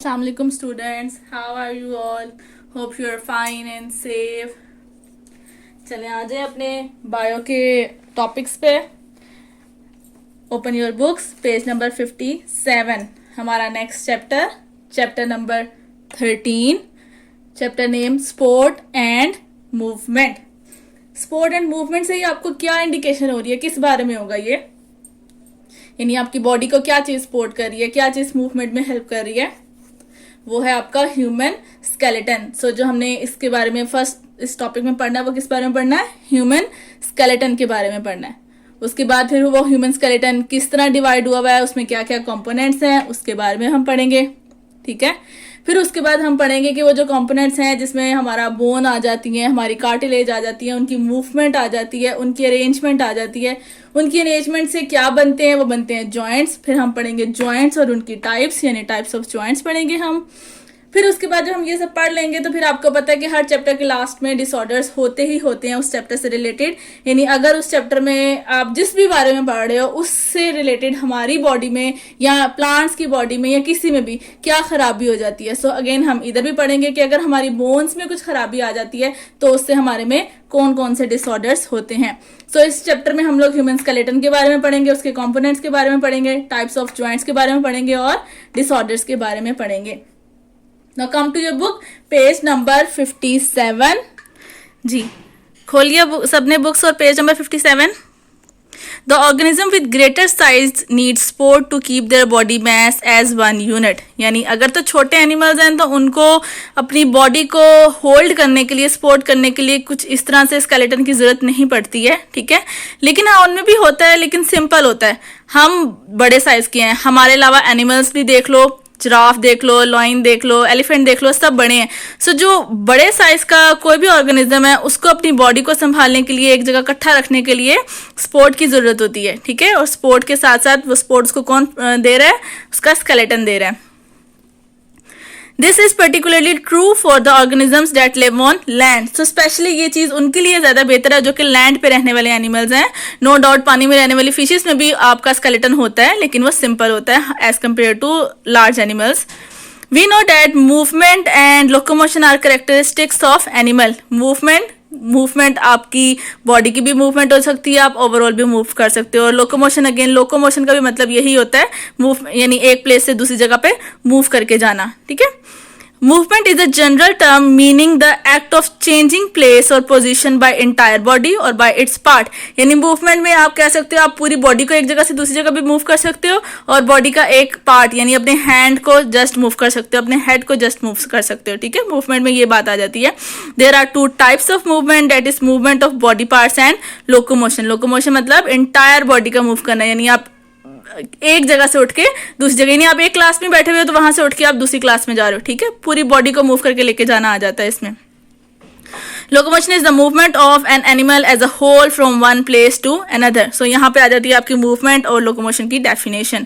Assalamualaikum students, how are you all? Hope you are fine and safe. चलें आ जाए अपने bio के topics पे. Open your books, page number 57. हमारा next chapter number 13. Chapter name sport and movement. Sport and movement से ही आपको क्या indication हो रही है, किस बारे में होगा ये, यानी आपकी बॉडी को क्या चीज सपोर्ट कर रही है, क्या चीज मूवमेंट में हेल्प कर रही है, वो है आपका ह्यूमन स्केलेटन. सो जो हमने इसके बारे में फर्स्ट इस टॉपिक में पढ़ना है वो किस बारे में पढ़ना है, ह्यूमन स्केलेटन के बारे में पढ़ना है. उसके बाद फिर वो ह्यूमन स्केलेटन किस तरह डिवाइड हुआ है, उसमें क्या क्या कंपोनेंट्स हैं, उसके बारे में हम पढ़ेंगे. ठीक है. फिर उसके बाद हम पढ़ेंगे कि वो जो कंपोनेंट्स हैं जिसमें हमारा बोन आ जाती है, हमारी कार्टिलेज आ जाती है, उनकी मूवमेंट आ जाती है, उनकी अरेंजमेंट आ जाती है. उनकी अरेंजमेंट से क्या बनते हैं, वो बनते हैं जॉइंट्स. फिर हम पढ़ेंगे जॉइंट्स और उनकी टाइप्स, यानी टाइप्स ऑफ जॉइंट्स पढ़ेंगे हम. फिर उसके बाद जब हम ये सब पढ़ लेंगे तो फिर आपको पता है कि हर चैप्टर के लास्ट में डिसऑर्डर्स होते ही होते हैं उस चैप्टर से रिलेटेड. यानी अगर उस चैप्टर में आप जिस भी बारे में पढ़ रहे हो उससे रिलेटेड हमारी बॉडी में या प्लांट्स की बॉडी में या किसी में भी क्या खराबी हो जाती है. सो अगेन हम इधर भी पढ़ेंगे कि अगर हमारी बोन्स में कुछ खराबी आ जाती है तो उससे हमारे में कौन कौन से डिसऑर्डर्स होते हैं. सो इस चैप्टर में हम लोग ह्यूमन स्केलेटन के बारे में पढ़ेंगे, उसके कंपोनेंट्स के बारे में पढ़ेंगे, टाइप्स ऑफ जॉइंट्स के बारे में पढ़ेंगे और डिसऑर्डर्स के बारे में पढ़ेंगे. Now come to your book, page number 57. जी खोलिए सबने बुक्स और page number 57. The organism with greater size needs support to keep their body mass as one unit. यानी अगर तो छोटे एनिमल्स हैं तो उनको अपनी बॉडी को होल्ड करने के लिए, सपोर्ट करने के लिए कुछ इस तरह से स्केलेटन की जरूरत नहीं पड़ती है. ठीक है. लेकिन हाँ उनमें भी होता है, लेकिन सिंपल होता है. हम बड़े साइज के हैं, हमारे अलावा एनिमल्स भी देख लो, जिराफ देख लो, लॉइन देख लो, एलिफेंट देख लो, सब बड़े हैं. सो जो बड़े साइज का कोई भी ऑर्गेनिज्म है उसको अपनी बॉडी को संभालने के लिए, एक जगह इकट्ठा रखने के लिए सपोर्ट की जरूरत होती है. ठीक है. और सपोर्ट के साथ साथ वो सपोर्ट उसको कौन दे रहा है, उसका स्केलेटन दे रहा है. This is particularly true for the organisms that live on land. So specially ये चीज उनके लिए ज्यादा बेहतर है जो कि लैंड पे रहने वाले एनिमल्स हैं. नो डाउट पानी में रहने वाली फिशेस में भी आपका स्केलेटन होता है, लेकिन वो सिंपल होता है as compared to large animals. We know that movement and locomotion are characteristics of animal. Movement आपकी बॉडी की भी मूवमेंट हो सकती है, आप ओवरऑल भी मूव कर सकते हो. और लोकोमोशन, अगेन लोकोमोशन का भी मतलब यही होता है, मूव यानी एक प्लेस से दूसरी जगह पे मूव करके जाना. ठीक है. Movement is a general term meaning the act of changing place और पोजीशन बाय एंटायर बॉडी और बाय इट्स पार्ट. यानी मूवमेंट में आप कह सकते हो आप पूरी बॉडी को एक जगह से दूसरी जगह भी मूव कर सकते हो और बॉडी का एक पार्ट यानी अपने हैंड को जस्ट मूव कर सकते हो, अपने हेड को जस्ट मूव कर सकते हो. ठीक है. मूवमेंट में ये बात आ जाती है. There are two types of movement, that is movement of body parts and locomotion. Locomotion मतलब एंटायर बॉडी का मूव करना, यानी आप एक जगह से उठ के दूसरी जगह, यानी आप एक क्लास में बैठे हुए हो तो वहां से उठ के आप दूसरी क्लास में जा रहे हो. ठीक है. पूरी बॉडी को मूव करके लेके जाना आ जाता है इसमें. Locomotion is the movement of an animal as a whole from one place to another. So यहाँ पे आ जाती है आपकी मूवमेंट और लोकोमोशन की definition.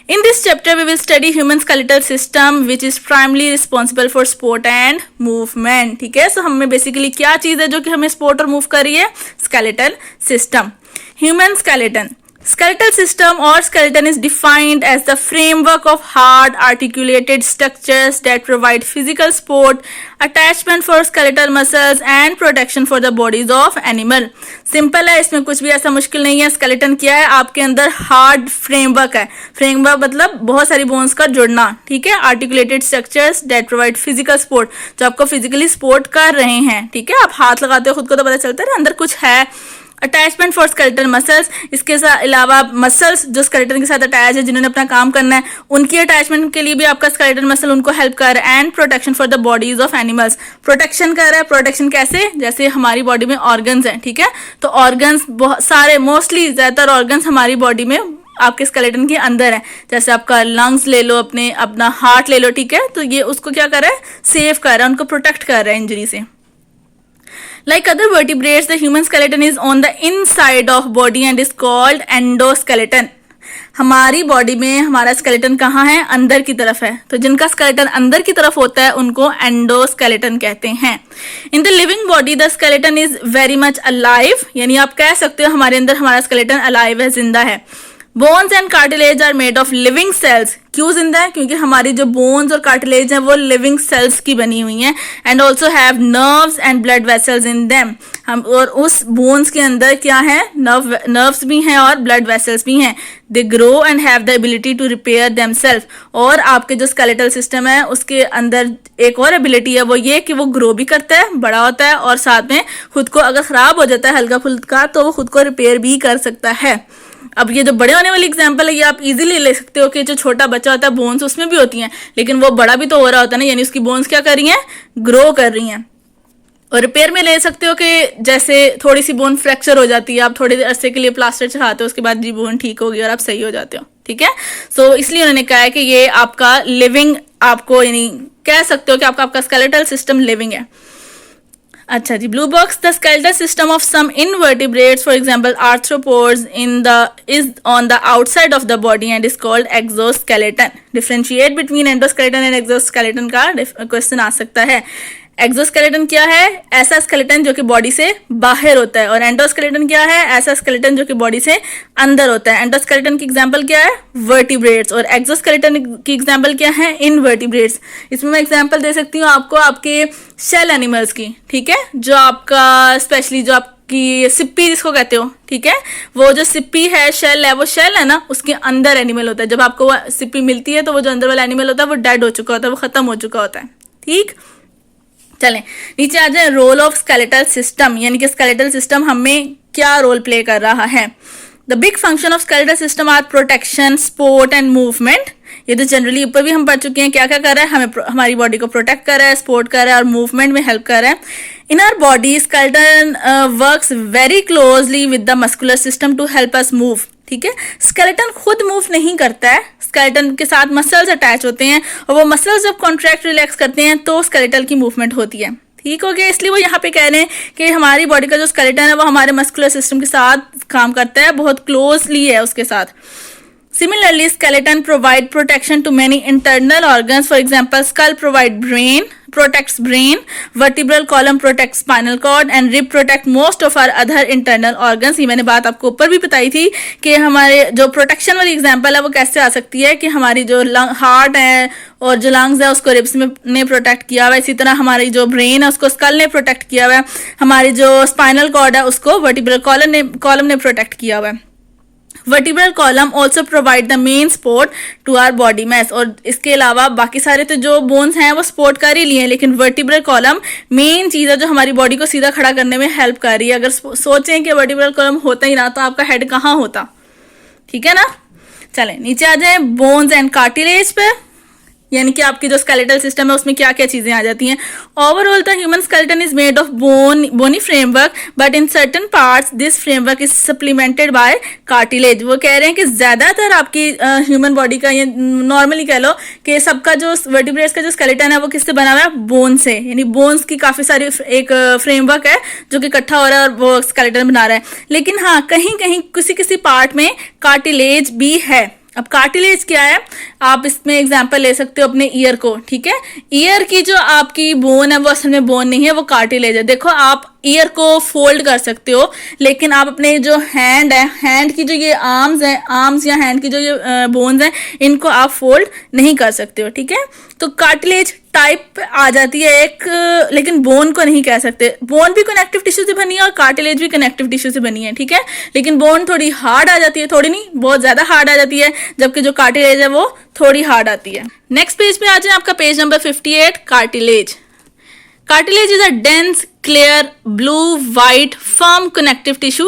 In this chapter, we will study human skeletal system, which is primarily responsible for sport and movement. ठीक है. सो हमें बेसिकली क्या चीज है जो कि हमें स्पोर्ट और मूव कर रही है, skeletal system. Human skeleton. Skeletal system or skeleton is defined as the framework of hard articulated structures that provide physical support, attachment for skeletal muscles and protection for the bodies of animal. Simple है, इसमें कुछ भी ऐसा मुश्किल नहीं है. Skeleton क्या है, आपके अंदर हार्ड फ्रेमवर्क है. फ्रेमवर्क मतलब बहुत सारी बोन्स का जुड़ना. ठीक है. Articulated structures that provide physical support, जो आपको फिजिकली सपोर्ट कर रहे हैं. ठीक है. आप हाथ लगाते हो खुद को तो पता चलता है अंदर कुछ है. अटैचमेंट फॉर स्केलेटल मसल्स, इसके अलावा मसल्स जो स्केलेटन के साथ अटैच है, जिन्होंने अपना काम करना है, उनकी अटैचमेंट के लिए भी आपका स्केलेटल मसल उनको हेल्प कर रहा है. And protection for the bodies of animals. Protection कर रहा है. प्रोटेक्शन कैसे, जैसे हमारी बॉडी में ऑर्गन्स हैं. ठीक है. तो ऑर्गन्स बहुत सारे, मोस्टली ज्यादातर ऑर्गन्स हमारी बॉडी में आपके स्केलेटन के अंदर है. जैसे आपका लंग्स ले लो, अपना हार्ट ले लो. ठीक है. तो ये उसको क्या कर रहा है, सेव कर रहा है, उनको प्रोटेक्ट कर रहा है इंजरी से. Like other vertebrates, the human skeleton is on the inside of body and is called endoskeleton. हमारी बॉडी में हमारा स्केलेटन कहाँ है, अंदर की तरफ है. तो जिनका स्केलेटन अंदर की तरफ होता है उनको एंडोस्केलेटन कहते हैं. In the living body the skeleton is very much alive. यानी आप कह सकते हो हमारे अंदर हमारा स्केलेटन अलाइव है, जिंदा है. Bones and cartilage are made of living cells. क्यों जिंदा है? क्योंकि हमारी जो बोन्स और कार्टिलेज हैं वो लिविंग सेल्स की बनी हुई हैं। And also have nerves and blood vessels in them. हम और उस बोन्स के अंदर क्या है? नर्व्स भी हैं और ब्लड वेसल्स भी हैं। They grow and have the ability to repair themselves. और आपके जो स्केलेटल सिस्टम है उसके अंदर एक और एबिलिटी है, वो ये कि वो ग्रो भी करता है, बड़ा होता है, और साथ में खुद को अगर खराब हो जाता है हल्का फुल्का तो वो खुद को रिपेयर भी कर सकता है। अब ये जो बड़े होने वाली एग्जांपल है ये आप इजीली ले सकते हो कि जो छोटा बच्चा होता है बोन्स उसमें भी होती हैं, लेकिन वो बड़ा भी तो हो रहा होता है ना, यानी उसकी बोन्स क्या कर रही हैं? ग्रो कर रही हैं। और रिपेयर में ले सकते हो कि जैसे थोड़ी सी बोन फ्रैक्चर हो जाती है, आप थोड़े अरसे के लिए प्लास्टर चढ़ाते हो, उसके बाद जी बोन ठीक होगी और आप सही हो जाते हो। ठीक है, सो इसलिए उन्होंने कहा है कि ये आपका लिविंग, आपको यानी कह सकते हो कि आपका स्केलेटल सिस्टम लिविंग है। अच्छा जी, blue box, the skeletal system of some invertebrates for example arthropods is on the outside of the body and is called exoskeleton. Differentiate between endoskeleton and exoskeleton का क्वेश्चन आ सकता है। Exoskeleton क्या है? ऐसा स्केलेटन जो कि बॉडी से बाहर होता है। और एंडोस्केलेटन क्या है? ऐसा स्केलेटन जो कि बॉडी से अंदर होता है। एंडोस्केलेटन की एग्जांपल क्या है? वर्टिब्रेट्स। और एक्सोस्केलेटन की एग्जांपल क्या है? इनवर्टिब्रेट्स। इसमें मैं एग्जांपल दे सकती हूँ आपको आपके शेल एनिमल्स की। ठीक है, जो आपका स्पेशली जो आपकी सिप्पी जिसको कहते हो, ठीक है, वो जो सिप्पी है, शेल है, वो शेल है ना, उसके अंदर एनिमल होता है। जब आपको वो सिप्पी मिलती है तो वो जो अंदर वाला एनिमल होता है वो डेड हो चुका होता है, वो खत्म हो चुका होता है। ठीक, चलें नीचे आ जाए। रोल ऑफ स्केलेटल सिस्टम, यानी कि स्केलेटल सिस्टम हमें क्या रोल प्ले कर रहा है। The big function of skeletal system are protection, support and movement. ये तो जनरली ऊपर भी हम पढ़ चुके हैं। क्या क्या कर रहा है? हमें हमारी बॉडी को प्रोटेक्ट कर रहा है, सपोर्ट कर रहा है और मूवमेंट में हेल्प कर रहा है। In our body skeleton works very closely with the muscular system to help us move. ठीक है, स्केलेटन खुद मूव नहीं करता है, स्केलेटन के साथ मसल्स अटैच होते हैं और वो मसल्स जब कॉन्ट्रैक्ट रिलैक्स करते हैं तो स्केलेटल की मूवमेंट होती है। ठीक हो गया, इसलिए वो यहाँ पे कह रहे हैं कि हमारी बॉडी का जो स्केलेटन है वो हमारे मस्कुलर सिस्टम के साथ काम करता है, बहुत क्लोजली है उसके साथ। Similarly, skeleton provide protection to many internal organs. For example, skull protects brain, vertebral column protects spinal cord, and rib protect most of our other internal organs. ये मैंने बात आपको ऊपर भी बताई थी कि हमारे जो प्रोटेक्शन वाली एग्जांपल है वो कैसे आ सकती है कि हमारी जो हार्ट है और जो लंग्स है उसको रिब्स ने प्रोटेक्ट किया हुआ है, इसी तरह हमारी जो ब्रेन है उसको स्कल ने प्रोटेक्ट किया हुआ है, हमारी जो स्पाइनल कॉर्ड है उसको वर्टिब्रल कॉलम ने प्रोटेक्ट किया हुआ है। Vertebral column also provide the main support to our body mass. और इसके अलावा बाकी सारे तो जो बोन्स हैं वो सपोर्ट कर ही लिए हैं, लेकिन वर्टिब्रल कॉलम मेन चीज़ है जो हमारी बॉडी को सीधा खड़ा करने में हेल्प कर रही है। अगर सोचें कि वर्टिब्रल कॉलम होता ही ना तो आपका हेड कहाँ होता। ठीक है ना, चलें नीचे आ जाए बोन्स एंड कार्टिलेज पे, यानी कि आपकी जो स्केलेटल सिस्टम है उसमें क्या क्या चीजें आ जाती हैं। Overall the human skeleton is made of bony framework, but in certain parts this framework is supplemented by cartilage. वो कह रहे हैं कि ज्यादातर आपकी ह्यूमन बॉडी का, ये नॉर्मली कह लो कि सबका जो वर्टिब्रेट्स का जो स्केलेटन है वो किससे बना हुआ है? बोन से। यानी बोन्स की काफी सारी एक फ्रेमवर्क है जो कि इकट्ठा हो रहा है और वो स्केलेटन बना रहा है। लेकिन हाँ, कहीं कहीं किसी किसी पार्ट में कार्टिलेज भी है। अब कार्टिलेज क्या है? आप इसमें एग्जांपल ले सकते हो अपने ईयर को। ठीक है, ईयर की जो आपकी बोन है वो असल में बोन नहीं है, वो कार्टिलेज है। देखो, आप ईयर को फोल्ड कर सकते हो, लेकिन आप अपने जो हैंड है, हैंड की जो ये आर्म्स या हैंड की जो ये बोन्स हैं, इनको आप फोल्ड नहीं कर सकते हो। ठीक है, तो कार्टिलेज टाइप आ जाती है एक, लेकिन बोन को नहीं कह सकते। बोन भी कनेक्टिव टिश्यू से बनी है और कार्टिलेज भी कनेक्टिव टिश्यू से बनी है। ठीक है, लेकिन बोन थोड़ी हार्ड आ जाती है, थोड़ी नहीं बहुत ज्यादा हार्ड आ जाती है, जबकि जो कार्टिलेज है वो थोड़ी हार्ड आती है। नेक्स्ट पेज पे आ जाए, आपका page number 58, cartilage. Cartilage is a dense, clear, blue, white, firm connective tissue,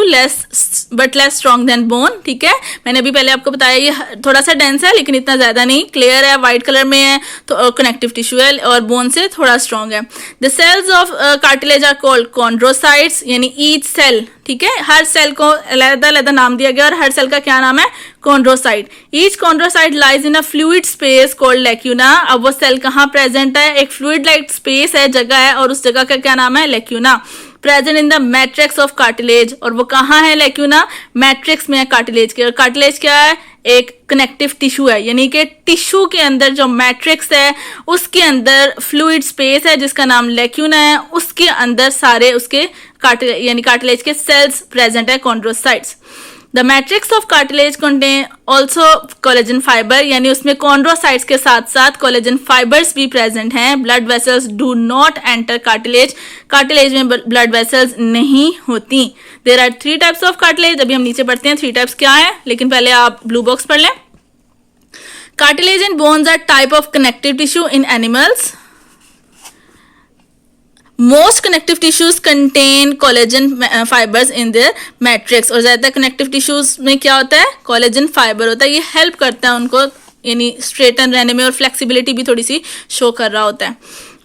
but less strong than bone. ठीक है, मैंने अभी पहले आपको बताया ये थोड़ा सा डेंस है लेकिन इतना ज्यादा नहीं, क्लियर है, व्हाइट कलर में है, तो कनेक्टिव टिश्यू है और बोन से थोड़ा स्ट्रॉन्ग है। The cells of cartilage are called chondrocytes, यानी ईच सेल, ठीक है, हर सेल को अलग-अलग नाम दिया गया और हर सेल का क्या नाम है? Chondrocyte. Each chondrocyte lies in a fluid space called lacuna. अब वो सेल कहाँ प्रेजेंट है? एक फ्लूइड लाइक स्पेस है, जगह है, और उस जगह का क्या नाम है? Lacuna. Present in the matrix of cartilage, और वो कहाँ है? लैक्यूना मैट्रिक्स में है कार्टिलेज के। और कार्टिलेज क्या है? एक कनेक्टिव टिश्यू है, यानी कि टिश्यू के अंदर जो मैट्रिक्स है उसके अंदर फ्लूइड स्पेस है जिसका नाम लैक्यूना है, उसके अंदर सारे उसके यानी कार्टिलेज के सेल्स प्रेजेंट है, chondrocytes. The matrix of cartilage contain also collagen fibre, यानी उसमें कॉन्ड्रोसाइट्स के साथ साथ कोलेजन फाइबर्स भी प्रेजेंट हैं. Blood vessels do not enter cartilage, cartilage में ब्लड वेसल्स नहीं होती. There are 3 types of cartilage. अभी हम नीचे पढ़ते हैं 3 टाइप्स क्या है, लेकिन पहले आप ब्लू बॉक्स पढ़ लें. Cartilage and bones are type of connective tissue in animals. Most connective tissues contain collagen fibers in their matrix. और ज़्यादातर connective tissues में क्या होता है, collagen fiber होता है. ये help करता है उनको यानी straighten रहने में, और flexibility भी थोड़ी सी show कर रहा होता है.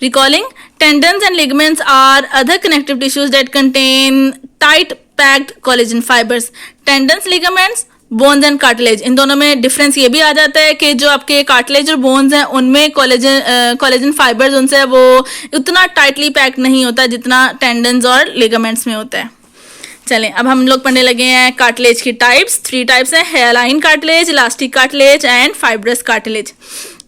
Recalling, tendons and ligaments are other connective tissues that contain tight packed collagen fibers. Tendons, ligaments, bones and cartilage, इन दोनों में डिफरेंस ये भी आ जाता है कि जो आपके कार्टिलेज और बोन्स हैं उनमें कोलेजन फाइबर्स उनसे वो उतना टाइटली पैक्ड नहीं होता जितना टेंडन्स और लिगामेंट्स में होता है. चलें अब हम लोग पढ़ने लगे हैं कार्टिलेज की टाइप्स. 3 टाइप्स हैं, hairline cartilage, elastic cartilage and fibrous cartilage.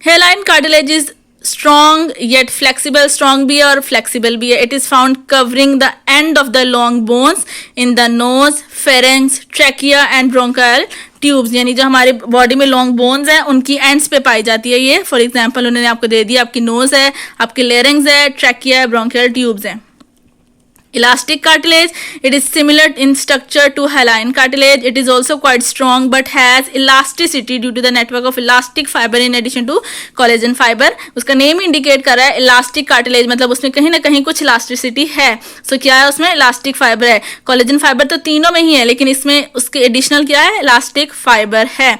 Hairline cartilage is strong yet flexible, strong भी है और फ्लेक्सिबल भी है. It is found covering the end of the long bones in the nose, pharynx, trachea and bronchial tubes, यानी जो हमारे body में long bones हैं उनकी एंड्स पे पाई जाती है ये. फॉर एग्जांपल उन्होंने आपको दे दिया, आपकी नोज है, आपके लेरिंग्स है, ट्रैकिया है, ब्रोंकायल ट्यूब्स हैं. Elastic cartilage, it is similar in structure to hyaline cartilage. It is also quite strong but has elasticity due to the network of elastic fiber in addition to collagen fiber. उसका name indicate कर रहा है elastic cartilage, मतलब उसमें कहीं ना कहीं कुछ elasticity है. So क्या है उसमें, elastic fiber है. collagen fiber तो तीनों में ही है, लेकिन इसमें उसके एडिशनल क्या है, elastic fiber है.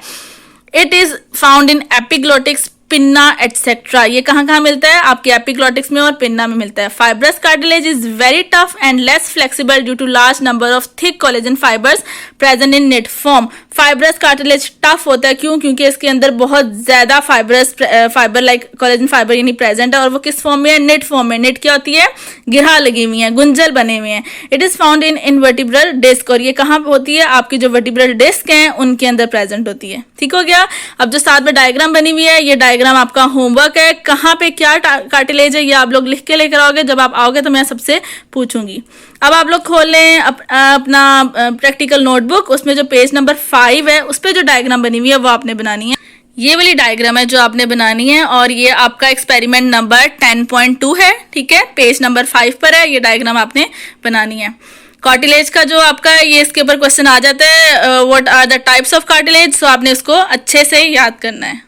It is found in epiglottics, pinna etcetera. ये कहाँ कहाँ मिलता है, आपके एपिग्लॉटिक्स में और पिन्ना में मिलता है. Fibrous cartilage is very tough and less flexible due to large number of thick collagen fibres present in net form. Fibrous cartilage tough होता है, क्यों, क्योंकि इसके अंदर बहुत ज्यादा फाइबर लाइक कोलेजन फाइबर यानी प्रेजेंट है, और वो किस फॉर्म में है, नेट फॉर्म में. नेट क्या होती है, गिरहा लगी हुई है, गुंजल बने हुए हैं. It is found in intervertebral disc, और ये कहाँ होती है, आपकी जो वर्टिब्रल डिस्क हैं उनके अंदर प्रेजेंट होती है. ठीक हो गया. अब जो साथ में डायग्राम बनी हुई है, ये डायग्राम आपका होमवर्क है. कहाँ पे क्या कार्टिलेज है ये आप लोग लिख के लेकर आओगे. जब आप आओगे तो मैं सबसे पूछूंगी. अब आप लोग खोल लें अपना प्रैक्टिकल नोटबुक. उसमें जो पेज नंबर 5 है उस पे जो डायग्राम बनी हुई है वो आपने बनानी है. ये वाली डायग्राम है जो आपने बनानी है, और ये आपका एक्सपेरिमेंट नंबर 10.2 है. ठीक है, पेज नंबर 5 पर है, ये डायग्राम आपने बनानी है. कार्टिलेज का जो आपका ये इसके ऊपर क्वेश्चन आ जाता है, what are the types of cartilage, so आपने उसको अच्छे से याद करना है.